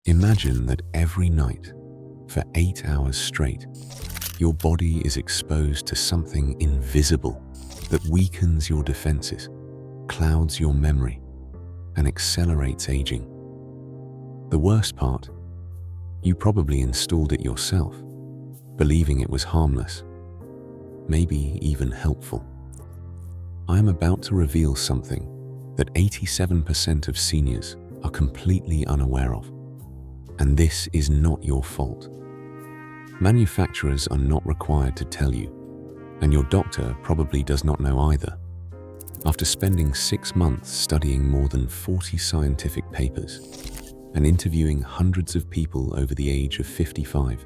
Imagine that every night, for 8 hours straight, your body is exposed to something invisible that weakens your defenses, clouds your memory, and accelerates aging. The worst part, you probably installed it yourself, believing it was harmless, maybe even helpful. I am about to reveal something that 87% of seniors are completely unaware of. And this is not your fault. Manufacturers are not required to tell you, and your doctor probably does not know either. After spending 6 months studying more than 40 scientific papers and interviewing hundreds of people over the age of 55,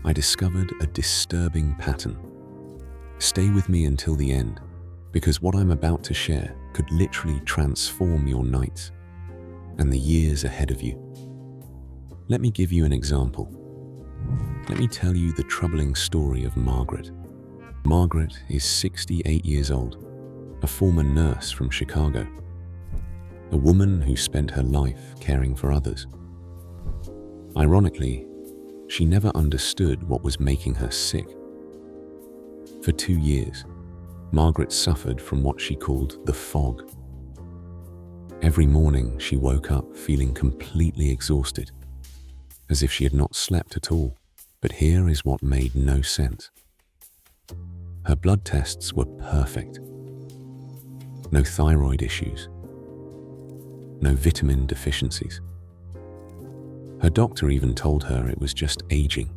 I discovered a disturbing pattern. Stay with me until the end, because what I'm about to share could literally transform your nights and the years ahead of you. Let me give you an example. Let me tell you the troubling story of Margaret. Margaret is 68 years old, a former nurse from Chicago, a woman who spent her life caring for others. Ironically, she never understood what was making her sick. For 2 years, Margaret suffered from what she called the fog. Every morning, she woke up feeling completely exhausted, as if she had not slept at all. But here is what made no sense. Her blood tests were perfect. No thyroid issues. No vitamin deficiencies. Her doctor even told her it was just aging.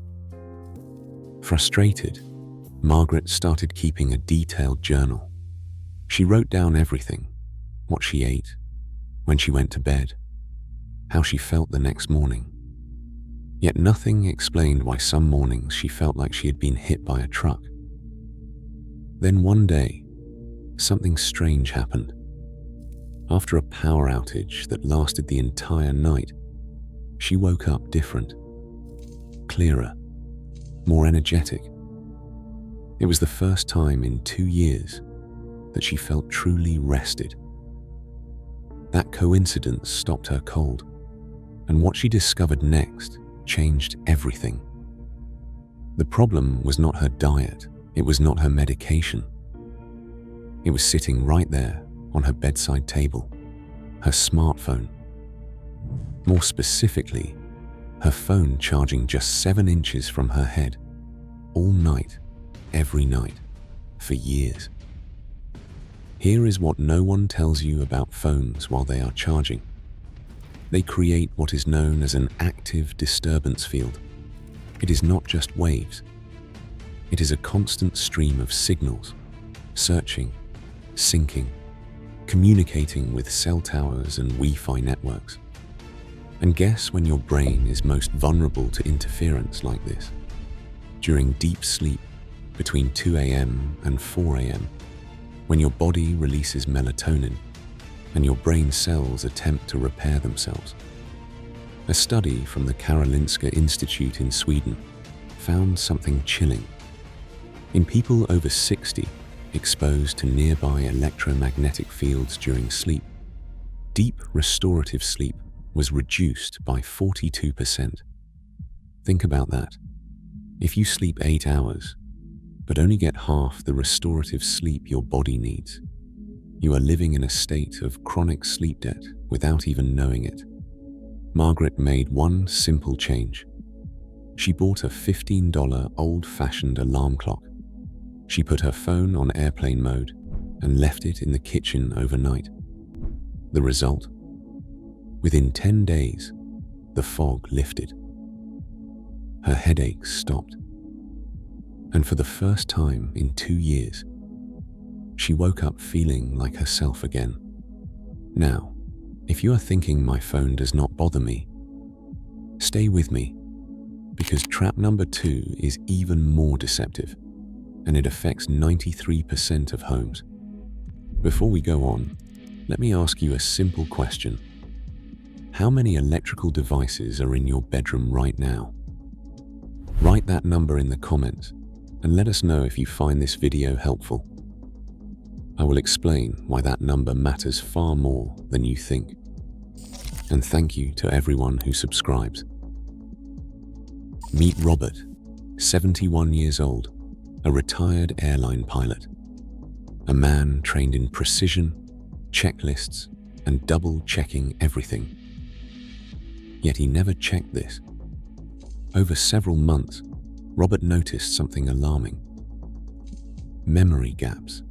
Frustrated, Margaret started keeping a detailed journal. She wrote down everything: what she ate, when she went to bed, how she felt the next morning. Yet nothing explained why some mornings she felt like she had been hit by a truck. Then one day, something strange happened. After a power outage that lasted the entire night, she woke up different, clearer, more energetic. It was the first time in 2 years that she felt truly rested. That coincidence stopped her cold, and what she discovered next changed everything. The problem was not her diet, it was not her medication. It was sitting right there on her bedside table, her smartphone. More specifically, her phone charging just 7 inches from her head, all night, every night, for years. Here is what no one tells you about phones while they are charging. They create what is known as an active disturbance field. It is not just waves. It is a constant stream of signals, searching, syncing, communicating with cell towers and Wi-Fi networks. And guess when your brain is most vulnerable to interference like this? During deep sleep, between 2 a.m. and 4 a.m., when your body releases melatonin and your brain cells attempt to repair themselves. A study from the Karolinska Institute in Sweden found something chilling. In people over 60 exposed to nearby electromagnetic fields during sleep, deep restorative sleep was reduced by 42%. Think about that. If you sleep 8 hours, but only get half the restorative sleep your body needs, you are living in a state of chronic sleep debt without even knowing it. Margaret made one simple change. She bought a $15 old-fashioned alarm clock. She put her phone on airplane mode and left it in the kitchen overnight. The result? Within 10 days, the fog lifted. Her headaches stopped. And for the first time in 2 years, she woke up feeling like herself again. Now, if you are thinking my phone does not bother me, stay with me, because trap number 2 is even more deceptive, and it affects 93% of homes. Before we go on, let me ask you a simple question. How many electrical devices are in your bedroom right now? Write that number in the comments and let us know if you find this video helpful. I will explain why that number matters far more than you think. And thank you to everyone who subscribes. Meet Robert, 71 years old, a retired airline pilot. A man trained in precision, checklists, and double-checking everything. Yet he never checked this. Over several months, Robert noticed something alarming. Memory gaps.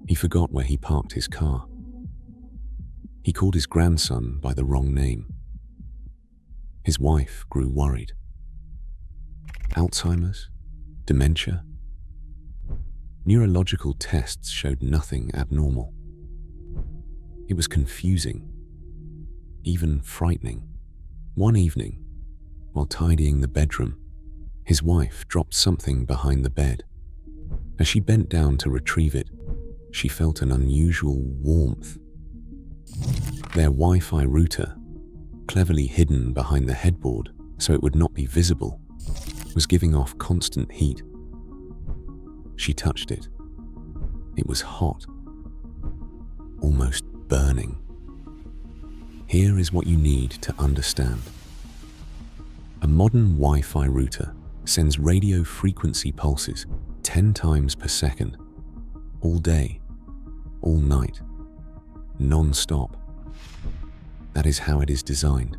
He forgot where he parked his car. He called his grandson by the wrong name. His wife grew worried. Alzheimer's? Dementia? Neurological tests showed nothing abnormal. It was confusing, even frightening. One evening, while tidying the bedroom, his wife dropped something behind the bed. As she bent down to retrieve it, she felt an unusual warmth. Their Wi-Fi router, cleverly hidden behind the headboard so it would not be visible, was giving off constant heat. She touched it. It was hot, almost burning. Here is what you need to understand. A modern Wi-Fi router sends radio frequency pulses 10 times per second, all day, all night, non-stop. That is how it is designed.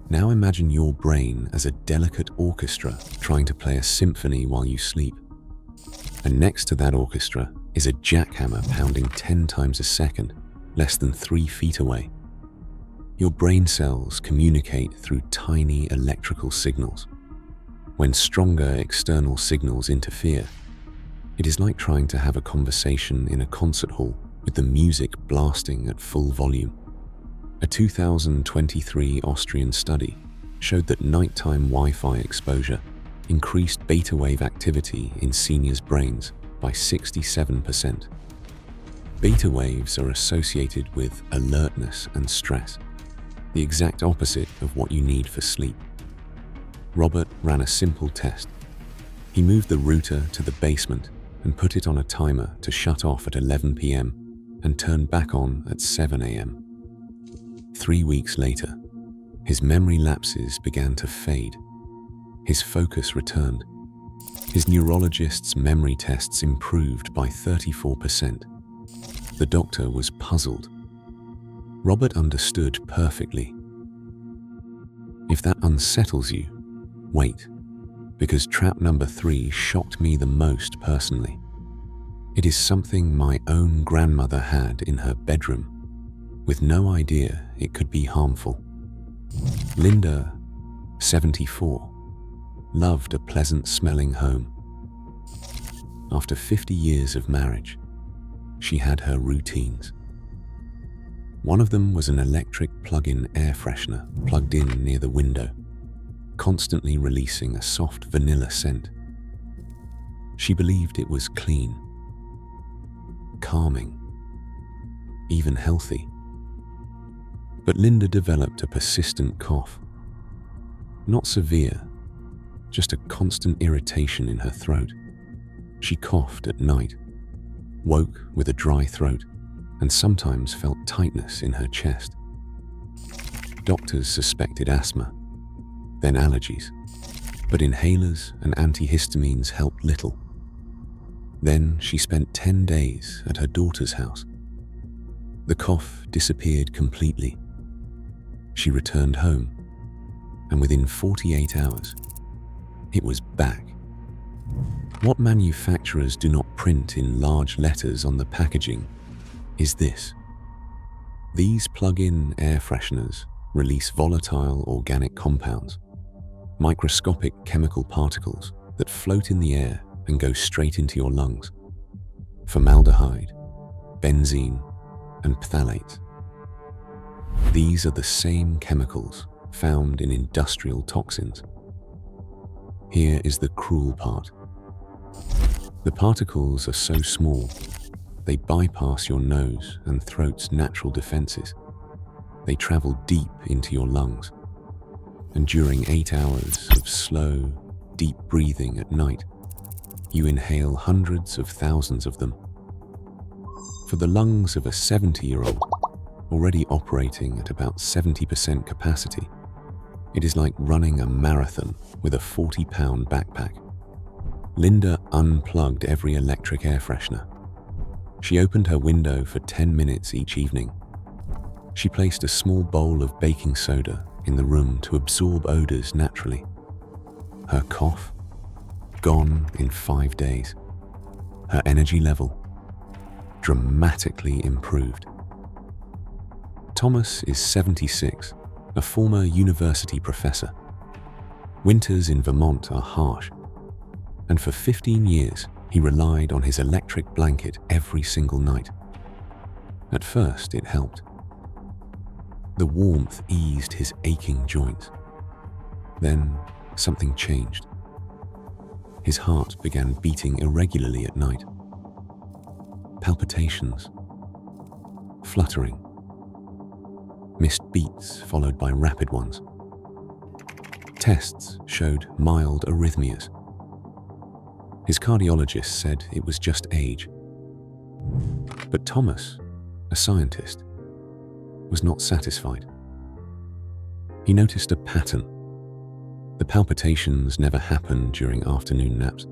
Now imagine your brain as a delicate orchestra trying to play a symphony while you sleep. And next to that orchestra is a jackhammer pounding 10 times a second, less than 3 feet away. Your brain cells communicate through tiny electrical signals. When stronger external signals interfere, it is like trying to have a conversation in a concert hall with the music blasting at full volume. A 2023 Austrian study showed that nighttime Wi-Fi exposure increased beta wave activity in seniors' brains by 67%. Beta waves are associated with alertness and stress, the exact opposite of what you need for sleep. Robert ran a simple test. He moved the router to the basement and put it on a timer to shut off at 11 p.m. and turn back on at 7 a.m. 3 weeks later, his memory lapses began to fade. His focus returned. His neurologist's memory tests improved by 34%. The doctor was puzzled. Robert understood perfectly. If that unsettles you, wait, because trap number 3 shocked me the most personally. It is something my own grandmother had in her bedroom, with no idea it could be harmful. Linda, 74, loved a pleasant-smelling home. After 50 years of marriage, she had her routines. One of them was an electric plug-in air freshener plugged in near the window, constantly releasing a soft vanilla scent. She believed it was clean, calming, even healthy. But Linda developed a persistent cough. Not severe, just a constant irritation in her throat. She coughed at night, woke with a dry throat, and sometimes felt tightness in her chest. Doctors suspected asthma, then allergies, but inhalers and antihistamines helped little. Then she spent 10 days at her daughter's house. The cough disappeared completely. She returned home, and within 48 hours, it was back. What manufacturers do not print in large letters on the packaging is this. These plug-in air fresheners release volatile organic compounds, microscopic chemical particles that float in the air and go straight into your lungs. Formaldehyde, benzene, and phthalates. These are the same chemicals found in industrial toxins. Here is the cruel part. The particles are so small, they bypass your nose and throat's natural defenses. They travel deep into your lungs. And during 8 hours of slow, deep breathing at night, you inhale hundreds of thousands of them. For the lungs of a 70-year-old already operating at about 70% capacity. It is like running a marathon with a 40-pound backpack. Linda unplugged every electric air freshener. She opened her window for 10 minutes each evening. She placed a small bowl of baking soda in the room to absorb odors naturally. Her cough, gone in 5 days. Her energy level, dramatically improved. Thomas is 76, a former university professor. Winters in Vermont are harsh, and for 15 years he relied on his electric blanket every single night. At first it helped. The warmth eased his aching joints. Then something changed. His heart began beating irregularly at night. Palpitations, fluttering, missed beats followed by rapid ones. Tests showed mild arrhythmias. His cardiologist said it was just age. But Thomas, a scientist, was not satisfied. He noticed a pattern. The palpitations never happened during afternoon naps,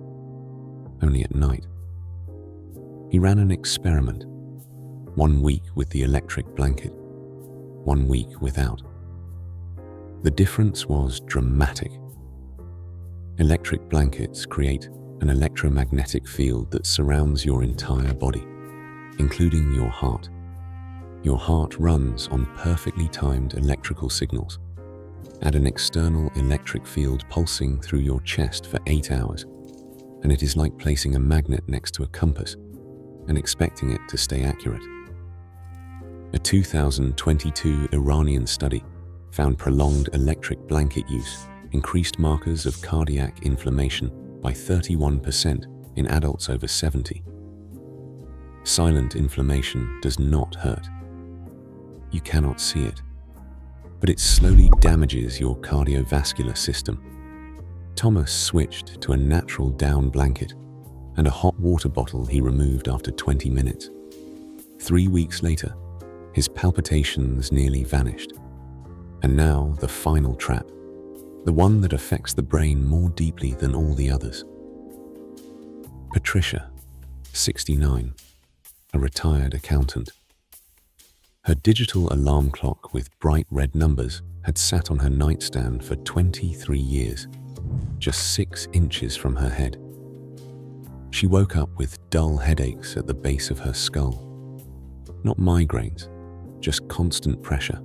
only at night. He ran an experiment, 1 week with the electric blanket, 1 week without. The difference was dramatic. Electric blankets create an electromagnetic field that surrounds your entire body, including your heart. Your heart runs on perfectly timed electrical signals. Add an external electric field pulsing through your chest for 8 hours, and it is like placing a magnet next to a compass and expecting it to stay accurate. A 2022 Iranian study found prolonged electric blanket use increased markers of cardiac inflammation by 31% in adults over 70. Silent inflammation does not hurt. You cannot see it, but it slowly damages your cardiovascular system. Thomas switched to a natural down blanket and a hot water bottle he removed after 20 minutes. 3 weeks later, his palpitations nearly vanished. And now the final trap, the one that affects the brain more deeply than all the others. Patricia, 69, a retired accountant. Her digital alarm clock with bright red numbers had sat on her nightstand for 23 years, just 6 inches from her head. She woke up with dull headaches at the base of her skull. Not migraines, just constant pressure.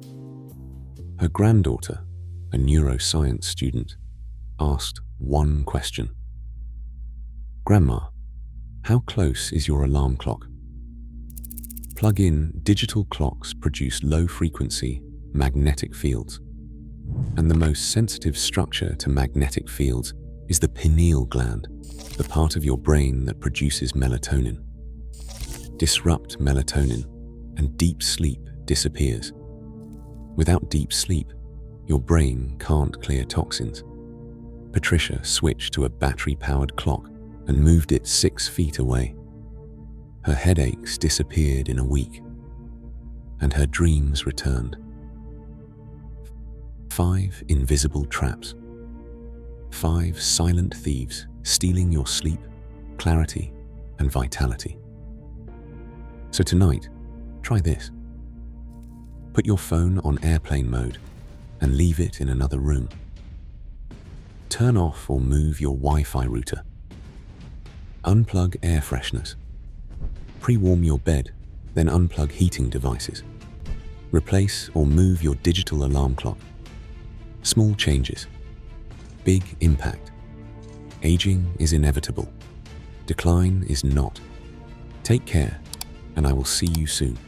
Her granddaughter, a neuroscience student, asked one question. "Grandma, how close is your alarm clock?" Plug-in digital clocks produce low-frequency magnetic fields, and the most sensitive structure to magnetic fields is the pineal gland, the part of your brain that produces melatonin. Disrupt melatonin, and deep sleep disappears. Without deep sleep, your brain can't clear toxins. Patricia switched to a battery-powered clock and moved it 6 feet away. Her headaches disappeared in a week, and her dreams returned. 5 invisible traps. 5 silent thieves stealing your sleep, clarity, and vitality. So tonight, try this. Put your phone on airplane mode and leave it in another room. Turn off or move your Wi-Fi router. Unplug air fresheners. Pre-warm your bed, then unplug heating devices. Replace or move your digital alarm clock. Small changes, big impact. Aging is inevitable. Decline is not. Take care, and I will see you soon.